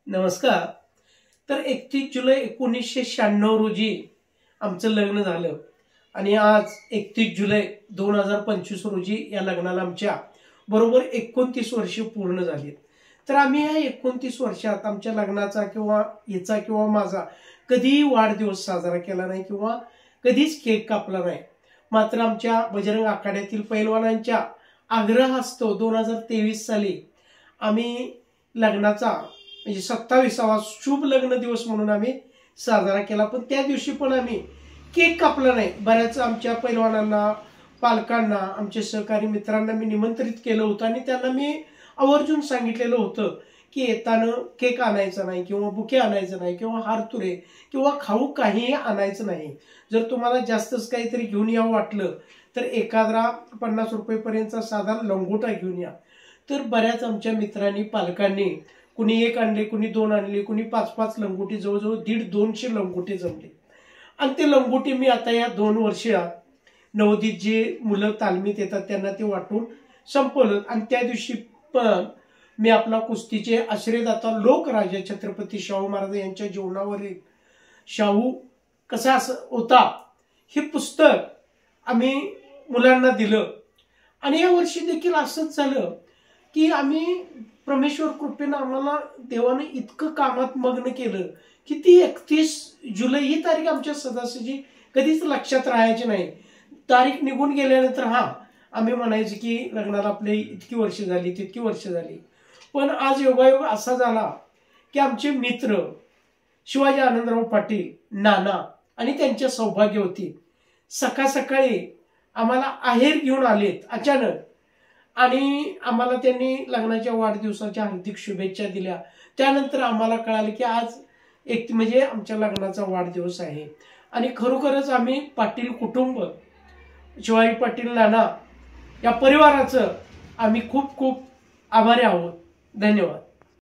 नमस्कार। तर 31 जुलै 1996 रोजी आमचं लग्न झालं आणि आज 31 जुलै 2025 रोजी या लग्नाला आमच्या बरोबर 29 वर्ष पूर्ण झाली। तर आम्ही या 29 वर्षात आमच्या लग्नाचा किंवा हिचा किंवा माझा कधीही वाढदिवस साजरा केला नाही किंवा कधीच केक कापला नाही। मात्र आमच्या बजरंग आखाड्यातील पैलवानांच्या आग्रहास्तव 2023 साली आम्ही लग्नाचा म्हणजे 27वा शुभ लग्न दिवस म्हणून आम्ही साजरा केला। पण त्या दिवशी पण आम्ही केक कापला नाही। बऱ्याच आमच्या पैलवानांना, पालकांना, आमच्या सहकारी मित्रांना मी निमंत्रित केलं होतं आणि त्यांना मी आवर्जून सांगितलेलं होतं की येताना केक आणायचा नाही किंवा बुके आणायचं नाही किंवा हारतुरे किंवा खाऊ काहीही आणायचं नाही। जर तुम्हाला जास्तच काहीतरी घेऊन यावं वाटलं तर एखादा 50 रुपयेपर्यंतचा साधा लंगोटा घेऊन या। तर बऱ्याच आमच्या मित्रांनी, पालकांनी कुणी एक आणले, कुणी दोन आणले, कुणी 5-5 लंगोटी, जवळजवळ 150-200 लंगोटी जमले। आणि ते लंगोटी मी आता या 2 वर्षात नवोदित जे मुलं तालमीत येतात त्यांना ते वाटून संपवलं। आणि त्या दिवशी पण मी आपला कुस्तीचे आश्रयदाता लोकराजा छत्रपती शाहू महाराज यांच्या जीवनावरील शाहू कसा होता हे पुस्तक आम्ही मुलांना दिलं। आणि या वर्षी देखील असंच झालं की आम्ही परमेश्वर कृपेनं आम्हाला देवाने इतकं कामात मग्न केलं की ती 31 जुलै ही तारीख आमच्या सदासजी कधीच लक्षात राहायची नाही। तारीख निघून गेल्यानंतर आम्ही म्हणायचं की लग्नाला आपली इतकी वर्ष झाली, तितकी वर्ष झाली। पण आज योगायोग असा झाला की आमचे मित्र शिवाजी आनंदराव पाटील, नाना आणि त्यांच्या सौभाग्यवती सकाळ सकाळी आम्हाला आहेर घेऊन आलेत अचानक आणि आम्हाला त्यांनी लग्नाच्या वाढदिवसाच्या हार्दिक शुभेच्छा दिल्या। त्यानंतर आम्हाला कळालं की आज म्हणजे आमच्या लग्नाचा वाढदिवस आहे। आणि खरोखरच आम्ही पाटील कुटुंब, शिवाजी पाटील, नाना या परिवाराचं आम्ही खूप खूप आभारी आहोत। धन्यवाद।